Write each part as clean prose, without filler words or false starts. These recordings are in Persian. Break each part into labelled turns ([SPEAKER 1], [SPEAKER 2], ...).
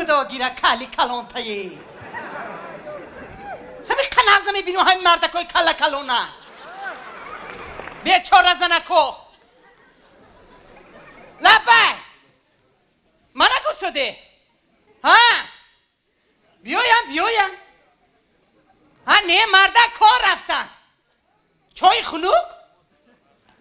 [SPEAKER 1] خدا گیره کلی کلان تایی همین قناغزه میبینو همین مردکای کلا کلانه بیچاره زنکو لبه من نگو شده ها بیایم ها نه مردک کار رفتن چای خلوق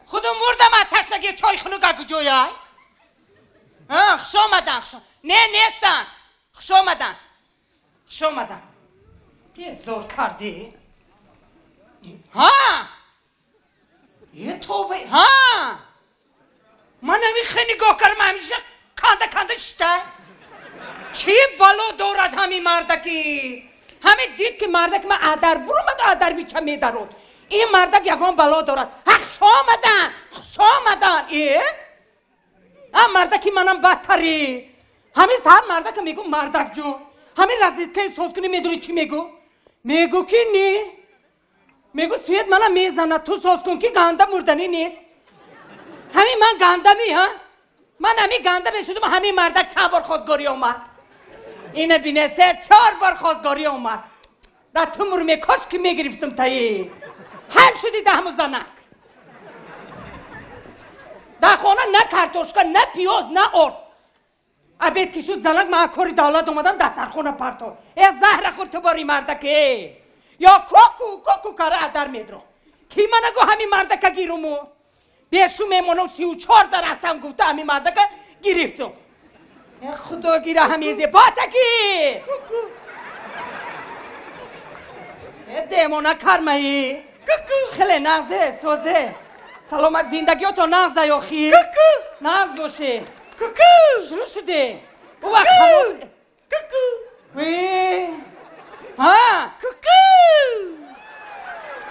[SPEAKER 1] خودم مردم از تشنگی چای خلوق اگو جویای خوش آمدن نه نیستن خوش آمدن یه زور کردی ها یه توبه ها من همی خیلی نگاه کردم همیشه کنده شده چی بالا دورد همین مردکی همین دید که مردک من عدر برمد عدر بیچه میدارد این مردک یکان بالا دارد خوش آمدن مردکی منم بدتری همین ساعت مردک میگو مردک جون همین رزید که سوز کنی میدونی چی میگو که نی میگو سوید منم میزنه تو سوز کن که گنده مردنی نیست همین من گنده من همین گنده میشدم همین مردک چند بار خوزگاری اومد اینه بینه 3-4 بار خوزگاری اومد در تو مرمی کاش که میگرفتم تایی هر شدی دهمو زنک در خانه نه کارتوشکا نه پیاز نه ارد عبید که شد زنک من کاری دولت اومدم دستر خونه پرتو زهر خود تو باری مردکه یا کوکو کاره عدر میدرو کی من نگو همین مردکه گیرومو بیشو میمونم 34 درختم گفته همین مردکه گرفتم خدا گیره همیزه باتکی دیمونه کرمایی خیلی نغزه سوزه سلامت زندگی تو نغزه یا خیر نغز باشه شروع شده او وقت خلال ها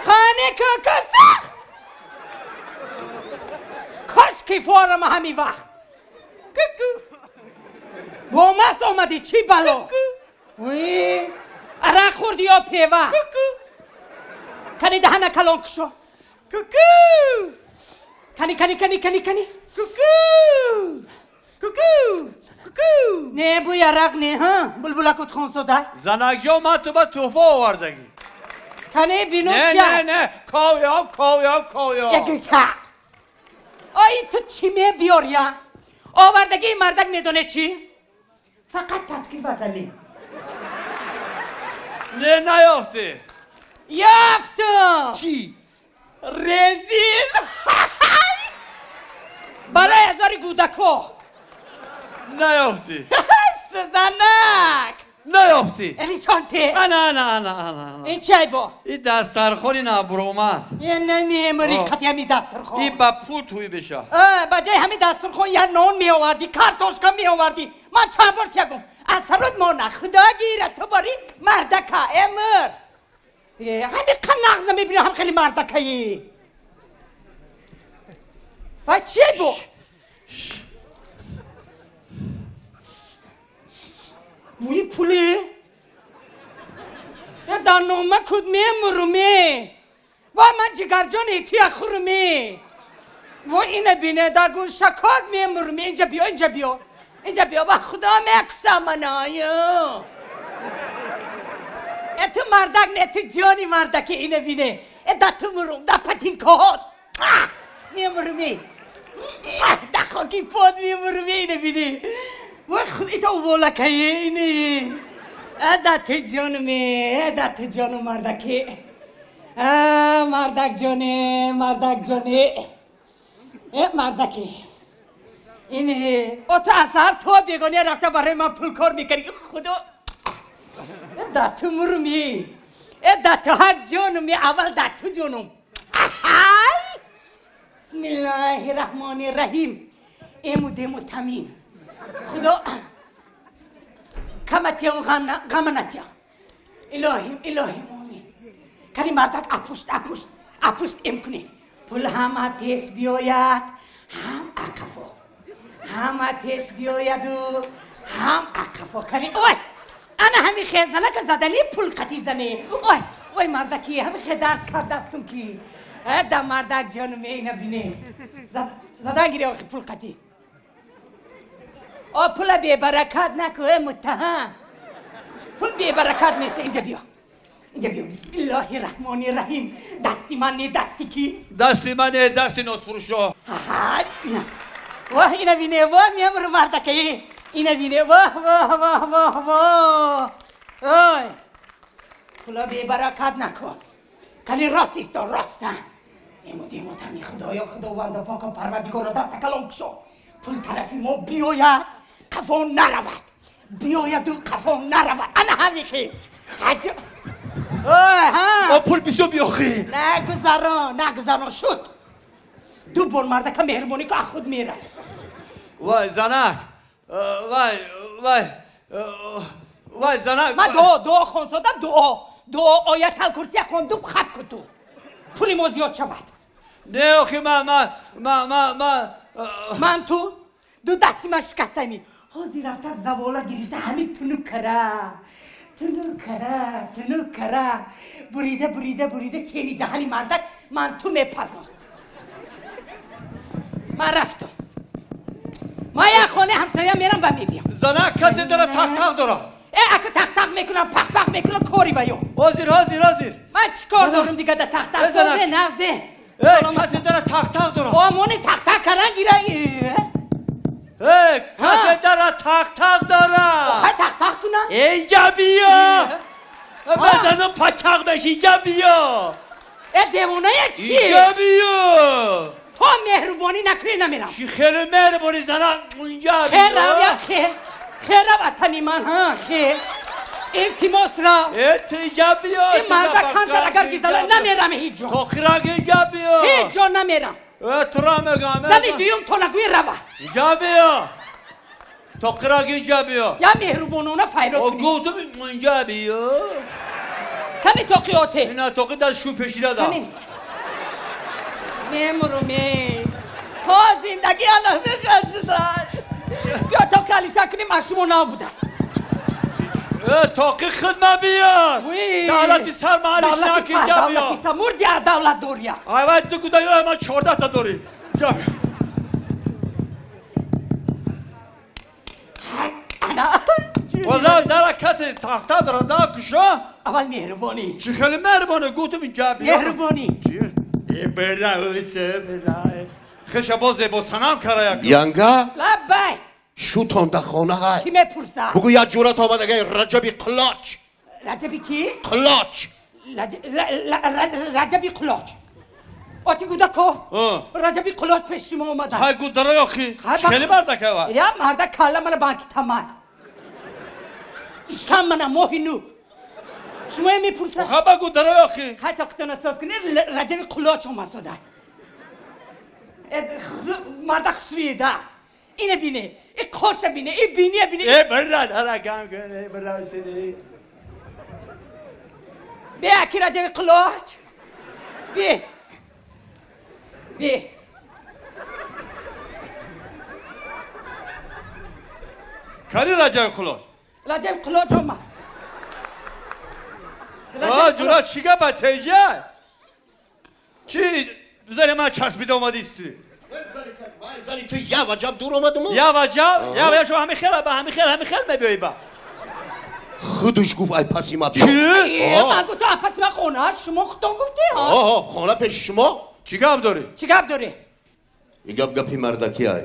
[SPEAKER 1] خانه کوکو سخت کاش که فارم همی وقت با مست آمدی چی بلا عرق خوردی یا پیوه کنی دهنه کلان کشو کنی نه بوی عرق نه ها بلبلا کت خون سوده
[SPEAKER 2] زنگی ها من تو با توفه آوردگی
[SPEAKER 1] کنی بینو
[SPEAKER 2] نه کاویا
[SPEAKER 1] یکی شا آی تو چی می بیاریا آوردگی مردک میدونه چی فقط پسکی وزلی
[SPEAKER 2] نه نیافته
[SPEAKER 1] یافتم
[SPEAKER 2] چی؟
[SPEAKER 1] رزیل برای هزاری گودکو
[SPEAKER 2] نیافتی
[SPEAKER 1] سزنک
[SPEAKER 2] نیافتی
[SPEAKER 1] ریشانته
[SPEAKER 2] نه
[SPEAKER 1] این چای با
[SPEAKER 2] این دسترخوری نبرومت
[SPEAKER 1] یه نمیمری خطی همی دسترخون
[SPEAKER 2] این با پول توی بشه
[SPEAKER 1] بجای همی دسترخون یه نون می آوردی کارتوشکا می آوردی من چند بار تیگم از سرود مانه خدا گیره تو باری مردکه امر همین قناغزه میبینه هم خیلی مردکهی بچه بو موی پولی یا در نومه کدمه مرمه و من جگرجان ایتی اخورمه و اینه بینه داگو شکاد می مرمه اینجا بیا با خدا مکسا منایا اتو مردک نه اتو جانی مردک اینه بینه دا تو مرم دا پتین کهات می مرمه دا خاکی پاد می مرمه اینه بینه و خود ایتا اولکه اینه دا تو جانو مردکه مردکه اینه تو اثر تو بیگانی رفته برای من پول کار میکنی خدا داتو مرمی داتو ها جانمی اول داتو جانم بسم الله الرحمن الرحیم ایمو تمین خدا کمتیا و غمنتیا الهی مومین کاری مردک اپوشت امکنه پول هم آتش بیاید هم اقفا هم آتش بیاید و هم اقفا کاری اوی انا همین خیزنه که زدنی پول قطی زنه اوی مردکی همین خیدرد کردستون کی دا مردک جانو اینه بینه زدن گیری آخی پول قطی پول بی برکت نکوه متهم پول بی برکت میشه اینجا بیا بسم الله الرحمن الرحیم دستی من نه دستی کی
[SPEAKER 2] دستی منه دستی نوز فروشا
[SPEAKER 1] واه اینا بینه واه میم رو مردکه اینا بینه واه اوی پولا بی برکت نکن کلی راست است راستن امو تمی خداوند پاک و پروردگار دست کلام کشو پول طرفی ما بیاید قفون نرود بیاید و قفون نرود انا همی که عجب
[SPEAKER 2] ما پول بیسو بیاخی
[SPEAKER 1] نگذاران شد دو بار مرده که مهربانی که خود میرد
[SPEAKER 2] وای زنک وای زنک
[SPEAKER 1] من دعا خون سودم دعا آیت الکرسی خوندم خط کتو پولی ما زیاد شود
[SPEAKER 2] نه آخی
[SPEAKER 1] من تو دو دستی من شکستمی حاضی رفته زباله گریده همین تنو کره بریده چینی دهنی مردک من تو میپزم من رفتم ما یه خانه همسایه میرم و میبیم
[SPEAKER 2] زنک کسی داره تق داره
[SPEAKER 1] اگه تق میکنم پق میکنم کاری بیام
[SPEAKER 2] حاضر
[SPEAKER 1] من چی کار دارم دیگه در تق سازه نفذه
[SPEAKER 2] کسی داره تق داره
[SPEAKER 1] آمونی تق کرن گیره
[SPEAKER 2] کسی داره تق داره
[SPEAKER 1] آخه تق کنم
[SPEAKER 2] اینجا بیا بزنم پچق بشی اینجا بیا
[SPEAKER 1] دیوانه چی؟
[SPEAKER 2] اینجا بیا
[SPEAKER 1] تو مهربانی نکری نمیرم
[SPEAKER 2] چی خیلی مهربانی زنم اینجا بیا
[SPEAKER 1] خیر وطنی من ها خیر التماس را
[SPEAKER 2] اینجا بیا
[SPEAKER 1] این مرده کندر اگر گیزاله نمیرم هیچ جا
[SPEAKER 2] تو خیرک اینجا بیا
[SPEAKER 1] هیچ جا نمیرم
[SPEAKER 2] تو را میگم
[SPEAKER 1] زنی دویم تو نگوی روا
[SPEAKER 2] اینجا بیا تو خیرک اینجا بیا
[SPEAKER 1] یا مهربانونه فیرات کنی
[SPEAKER 2] گوتم اینجا بیا
[SPEAKER 1] تنی توقیاته
[SPEAKER 2] اینا توقی دست شو پشیده دا
[SPEAKER 1] میمرومی تا زندگی الله بخش داشت بیا تا کلیسا کنی مشروع نبودم
[SPEAKER 2] توقی خدمه بیار دولتی سر محلش نک اینجا بیا
[SPEAKER 1] دولتی سر مردی دولت دوریا
[SPEAKER 2] آیوه تو کدایی های من 14 تا داری اینجا بیا والله داره کسی تخته داره نه کشا
[SPEAKER 1] اول مهربانی
[SPEAKER 2] چی خیلی مهربانه گوتم اینجا بیا
[SPEAKER 1] مهربانی
[SPEAKER 2] برای خش بازه با سنم کرا یک
[SPEAKER 3] ینگا
[SPEAKER 1] لبای
[SPEAKER 3] شو تانده خانه های
[SPEAKER 1] کی میپرسه
[SPEAKER 3] بگو یا جورت آمد اگه رجبی قلاچ
[SPEAKER 1] رجبی کی؟
[SPEAKER 3] قلاچ
[SPEAKER 1] رجبی قلاچ آتی گودا کو رجبی قلاچ پیش ما اومده
[SPEAKER 2] های گود داره یاخی خیلی مرده که وقت
[SPEAKER 1] یا مرده کالا من بانکی تمام اشکام منم موهی نو شما میپرسه
[SPEAKER 2] خب گود داره یاخی
[SPEAKER 1] خیلی تا کتون اساس کنی رجبی قلاچ اومد سوده مرده خسویده اینه بینه این خوشه بینه این بینیه بینه
[SPEAKER 2] ای برای داره گم کنه برای سیدی
[SPEAKER 1] بیا اکی رجبی قلاچ بیا
[SPEAKER 2] کاری رجای خلاص
[SPEAKER 1] رجب قلاچ اومد
[SPEAKER 2] جورا چی گفت تیجه چی بزنی من چسبیده اومدیستی
[SPEAKER 3] زنی تو یا وجب دور آمدم
[SPEAKER 2] یا وجب شما همه خیلی با همه خیلی میبایی با
[SPEAKER 3] خودش گفت ای پسی ما بیا
[SPEAKER 2] چی؟
[SPEAKER 1] من گفتم پس من خونه شما خودتون گفتی ها
[SPEAKER 3] خانه پیش شما
[SPEAKER 2] چی گفت داری؟
[SPEAKER 1] چی گپ داری؟
[SPEAKER 3] این گپی مردکی های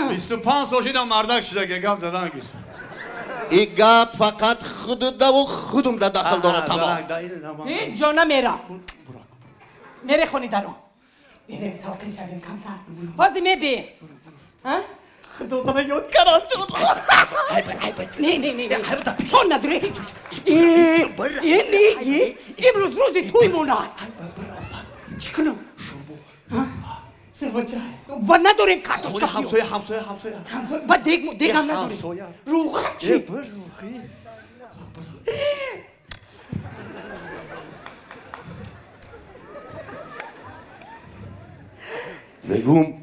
[SPEAKER 2] 25 سالشین هم مردک شده که گفت زدن گیر
[SPEAKER 3] این گپ فقط خود و خودم در داخل داره تمام
[SPEAKER 1] این جا نمیرم میره خونی درو میره ساقی شویم کمتر بازی میبی خدا زنه یاد کرد نه تو نداره هیچ این امروز روزی توی موناد چی کنم؟ سربا چرا؟ با نداریم کارتوش
[SPEAKER 2] خونی همسایه
[SPEAKER 1] با دیگ هم نداریم روغن چی؟
[SPEAKER 2] روغی
[SPEAKER 3] میگم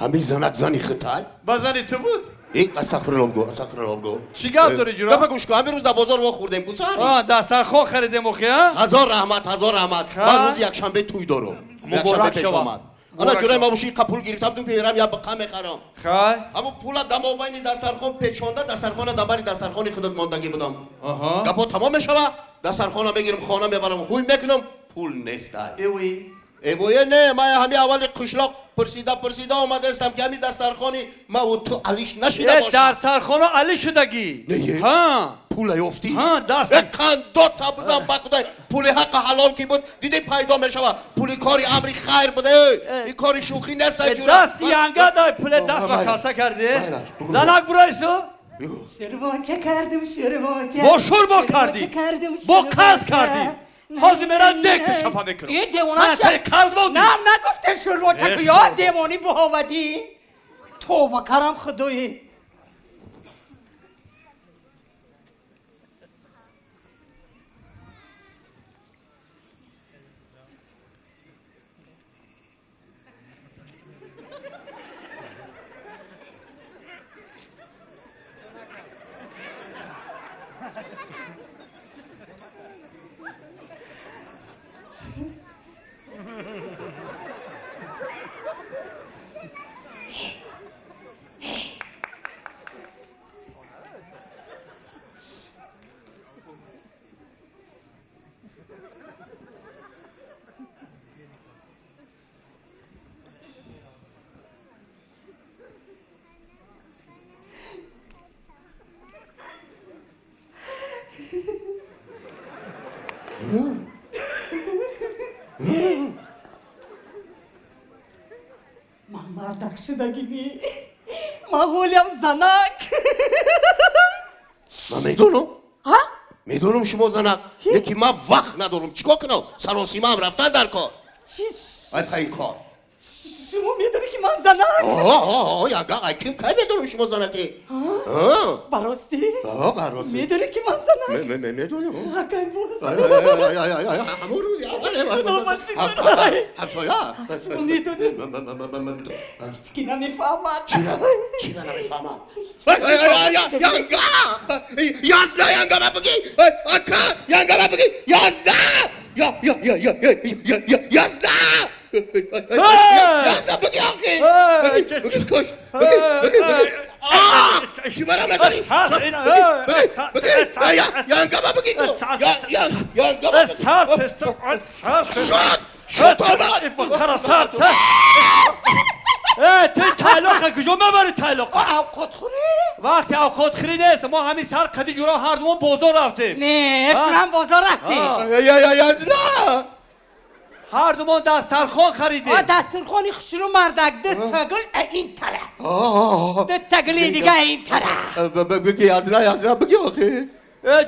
[SPEAKER 3] همین زنک زنی خطر
[SPEAKER 2] بزنی تو بود؟
[SPEAKER 3] این استغفرالله گو
[SPEAKER 2] چی گفت داری جورا؟
[SPEAKER 3] دفعه گوش کن همین روز در بازار ما خوردیم بساری
[SPEAKER 2] دسترخوان خریدیم اخی ها؟
[SPEAKER 3] هزار رحمت من روز یک شنبه توی دارم
[SPEAKER 2] مبارک شما
[SPEAKER 3] انا جوری ما بوشی پول گرفتم تو پیرم یا بقا میخرم
[SPEAKER 2] خای
[SPEAKER 3] همون پول دماوین دسترخوان پیچونده دسترخوان دبری دسترخوان خودت ماندگی بودم
[SPEAKER 2] آها
[SPEAKER 3] گپا تمام میشوه دسترخوان بگیرم خانه میبرم خوی میکنم پول نیست
[SPEAKER 2] ایوی
[SPEAKER 3] ایبویه نه ما همین اول قشلاق پرسیده اومده استم که همین دسترخوانی ما و تو علیش نشیده باشم
[SPEAKER 2] دسترخوان علی شدگی
[SPEAKER 3] نه
[SPEAKER 2] ها
[SPEAKER 3] پول یافتی
[SPEAKER 2] ها دست
[SPEAKER 3] اکن دو تا بزن با خدای پول حق حلال کی بود دیدی پیدا میشوه پول کاری امری خیر بوده این کاری شوخی نیست
[SPEAKER 2] دست ینگا دای پول دست با کارتا کرده زنک برایسو
[SPEAKER 1] شرواچه کردم شرواچه
[SPEAKER 2] با شور کردی با قرض کردی حاضر میرم دک شپا بکنم
[SPEAKER 1] این دیوانه
[SPEAKER 2] من تایی قرض بودی
[SPEAKER 1] نه نگفته شرواچه که یا دیوانی بهاودی توبه کرم خدایی من مردک شدگی من ولیم زنک
[SPEAKER 3] من میدونم
[SPEAKER 1] ها؟
[SPEAKER 3] میدونم شما زنک یکی من وقت ندارم چیکار کنم سراسیمه هم رفتن در کار
[SPEAKER 1] چی
[SPEAKER 3] ای پای کار
[SPEAKER 1] شما میدونی که من زنک
[SPEAKER 3] یاگا ای کیم که میدونم شما زنکی
[SPEAKER 1] براستی
[SPEAKER 3] براستی
[SPEAKER 1] میدونی که من زنک
[SPEAKER 3] میدونم
[SPEAKER 1] اگه بود
[SPEAKER 3] همون روزی اوله همسایه
[SPEAKER 1] میدونی چی نمیفهمد
[SPEAKER 3] چی نمیفهمم یازده ینگا ما بگی اکا ینگا ما بگی یازده یازده بگی آقی بگی کش بگی شما را مزاری ینگا ما بگی تو ینگا ما بگی شد
[SPEAKER 2] توی تعلقه کجا مبری تعلقه
[SPEAKER 1] اوقات خوری؟
[SPEAKER 2] وقتی اوقات خوری نیست ما همین سر قدی جورا هر دوان بازار رفتیم
[SPEAKER 1] نه اشرم بازار رفتیم
[SPEAKER 3] یازده
[SPEAKER 2] هر دوان دسترخوان خریدیم
[SPEAKER 1] دسترخوانی خشرو مردک ده تگل این طرف ده تگلی دیگه این طرف
[SPEAKER 3] بگی یازده بگی آخی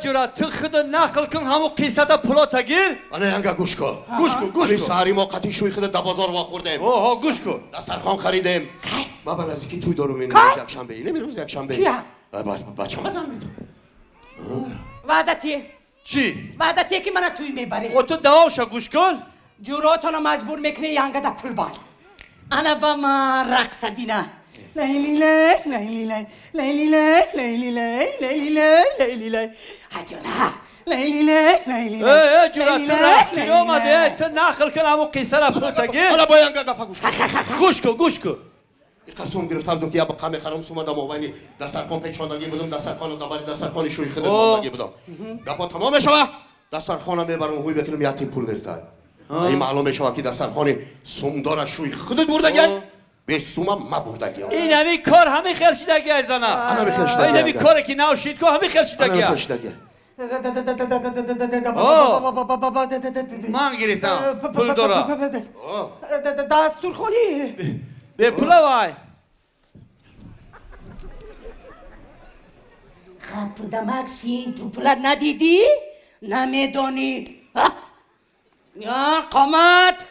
[SPEAKER 2] جورا تو خود نقل کن همو قیصه دا پلا تگیر
[SPEAKER 3] انا ینگا گوش کن
[SPEAKER 2] گوش کن
[SPEAKER 3] ساری ما قطعی شوی خود دا بازار واخوردیم
[SPEAKER 2] اوه گوش کن
[SPEAKER 3] دسترخوان خریدیم ما به نزدیکی توی دارم این یک شنبه اینه میروز یک شنبه
[SPEAKER 1] کیا؟
[SPEAKER 3] بچه مزن میدون
[SPEAKER 1] وعدتیه
[SPEAKER 2] چی؟
[SPEAKER 1] وعدتیه که من توی میبری
[SPEAKER 2] و تو دواوشا گوش کن
[SPEAKER 1] جوراتونو مجبور میکنه ینگه دا پول بار انا با ما رقص دینا لیلی لی لیلی لی لیلی لی لیلی لی لیلی لی لیلی لی حجونا لیلی لی لیلی لی
[SPEAKER 2] ای جورا تو رفتی اومده تو نقل کن همو قیصه را پلا تگیر
[SPEAKER 3] حالا با ینگا گفا
[SPEAKER 2] گوش کن
[SPEAKER 3] قسم گرفتم دو که یا بقا میخرم سومدم آوانی دسترخوان پیچاندگی بودم دسترخوان دبری دسترخوان شوی خودت ماندگی بودم گپا تمام شوه دسترخوانم میبرم خوی بکنم یتیم پول نیستن این معلوم شوه که دسترخوان سومدار شوی خودت بردگی به سومم ما بردگی
[SPEAKER 2] این همی کار همه خرشیدگی ای زنم
[SPEAKER 3] انا بخرشیدگی
[SPEAKER 2] این همی کاری که نوشید که همه خرشیدگی
[SPEAKER 3] انا بخرشیدگی
[SPEAKER 2] من گریتم پول دارم
[SPEAKER 1] دسترخوانی
[SPEAKER 2] به پولا وای
[SPEAKER 1] خب دمکشین تو پولا ندیدی؟ نمیدونی یا قامت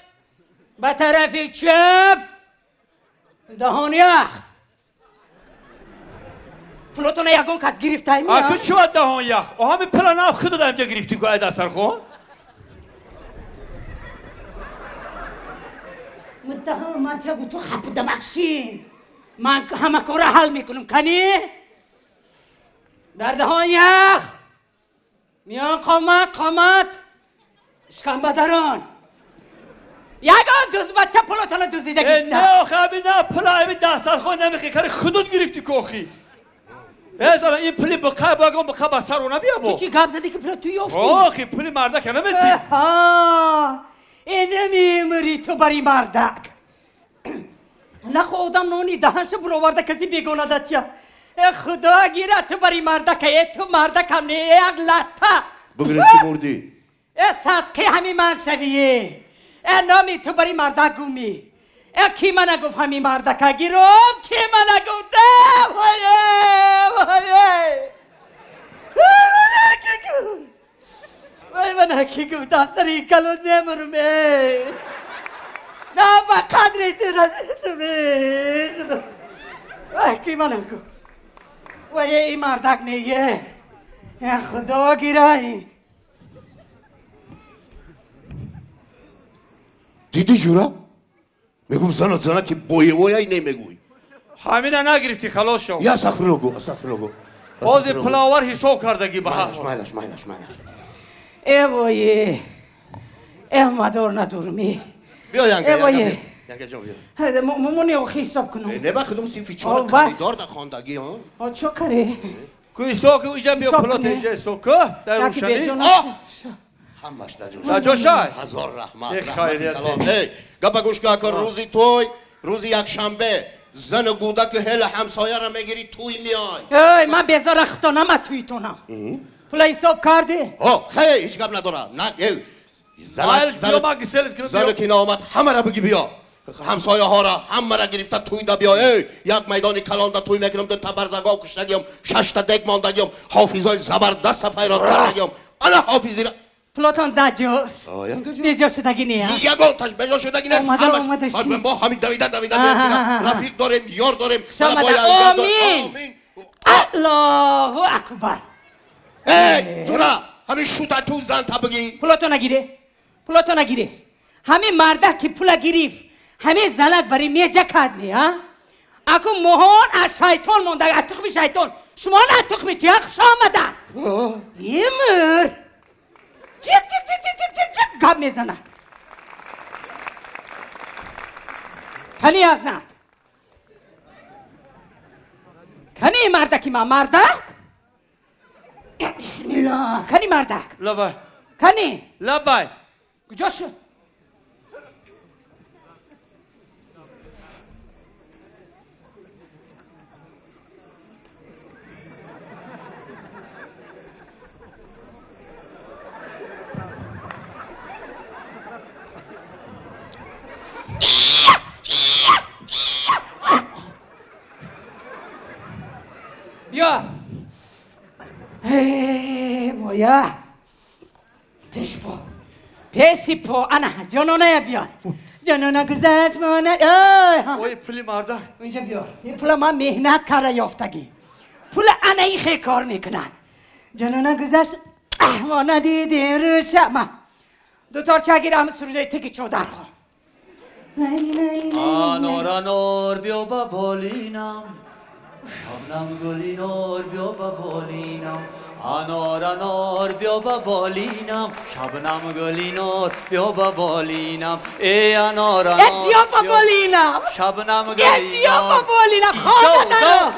[SPEAKER 1] به طرف چپ دهان یخ پولتون یکون کس گرفته ای
[SPEAKER 2] اکو چی باید دهان یخ و همه پلا ناف خود دارم جا گرفتی که ای دستر خون
[SPEAKER 1] متهم من چه تو خب دمکشین من همه کار حل میکنم کنی؟ در دهان یخ میان قامت اشکم بدران یگان دوز بچه پلوتانو دوزیده گیسته
[SPEAKER 2] نه خبی نه پلا امی دسترخوان نمیخی کاری خودت گرفتی کوخی ازالا این پلی بقا باگم بقا بسر رو نبیا بو
[SPEAKER 1] چی گاب زدی که پلا توی افتی
[SPEAKER 2] آخی پلی مردک نمیتی
[SPEAKER 1] اینه میموری تو بری مردک نه خودم نونی دهنش برو ورده کسی بیگونه داتیا خدا گیره تو بری مردک تو مردک هم نه یک لطه
[SPEAKER 3] بگرستی مردی
[SPEAKER 1] صدقی همین من شویه نامی تو بری مردک گومی کی من گفت همین مردک گیرم کی من گفت وای من کی گفت دستری کلو نمرمه نه با قدری تو رزیدمه خدا وای کی من گفت وای این مردک نیه خدا گیرایی
[SPEAKER 3] دیدی جورا؟ میگم زنه که بویایی نمیگوی
[SPEAKER 2] همینه نگرفتی خلاص شو
[SPEAKER 3] یا استغفرالله گو استغفرالله گو
[SPEAKER 2] باز پلاور حساب کردگی بها
[SPEAKER 3] مایلش
[SPEAKER 1] ای وای مادر ندورمی
[SPEAKER 3] بیا
[SPEAKER 1] وای.
[SPEAKER 3] ینگه جان بیا
[SPEAKER 1] ممونی او حساب کنم
[SPEAKER 3] نه بخدم سیفی چون کاریدار در خواندگی ها
[SPEAKER 1] چو کاره
[SPEAKER 2] کوی سوک اینجا بیا
[SPEAKER 1] حساب
[SPEAKER 2] پلات
[SPEAKER 1] کنه.
[SPEAKER 2] اینجا سوکه در روشنی
[SPEAKER 3] همش
[SPEAKER 2] نجا شای
[SPEAKER 3] هزار رحمت
[SPEAKER 2] یک خیریت.
[SPEAKER 3] گپا گوش که روزی توی روزی یک شنبه زن و گودک هل همسایه را میگیری توی میای
[SPEAKER 1] ای من بیزار اختانم توی تونم پلا حساب کرده
[SPEAKER 3] خیلی هیچ گپ ندارم نه زن که نامد همه را بگی بیا همسایه ها را همه را گرفته توی دا بیا یک میدان کلان دا توی میکنم دو تا برزگاه کشتگیم 6 تا دک ماندگیم حافظای زبردست فیرات کردگیم انا حافظی را
[SPEAKER 1] پلاتان دجاش بیجا شدگی نیه
[SPEAKER 3] یگان تش بیجا شدگی نیست
[SPEAKER 1] اومده
[SPEAKER 3] ما همین دویده رفیق داریم یار داریم
[SPEAKER 1] آمین الله اکبر
[SPEAKER 3] جونا همین شوتا تو زن تا بگی
[SPEAKER 1] پلاتو نگیره همین مرده که پولا گریف همین زنک برای میجه کردنی ها اکو مهان از شیطان مونده از تخم شیطان شما از تخم چیخ شامده یمر چیک گب میزنه کنی از ند کنی مردکی ما مردک بسم الله کنی مردک
[SPEAKER 2] لبای
[SPEAKER 1] کنی
[SPEAKER 2] لبای
[SPEAKER 1] کجا شد بیا بایا پیشی پا انا جانانه بیار جانانه گذشت مانه
[SPEAKER 2] اوی پلی مرده
[SPEAKER 1] اینجا بیار این پول ما مهنت کرده یافتگی پول انا ای خیلی کار میکنن جانانه گذشت ما ندیدی رو شما دوتار چگیر همه سروده تکی چودر خواه
[SPEAKER 2] آنور بیا با بالینم شبنم گلی نور بیا با بالینم آنور بیا با بالینم شبنم گلی نور بیا با بالینم ای آنور
[SPEAKER 1] بیا با بالینم
[SPEAKER 2] شبنم گلی
[SPEAKER 1] بیا با بالینم خواهد نرو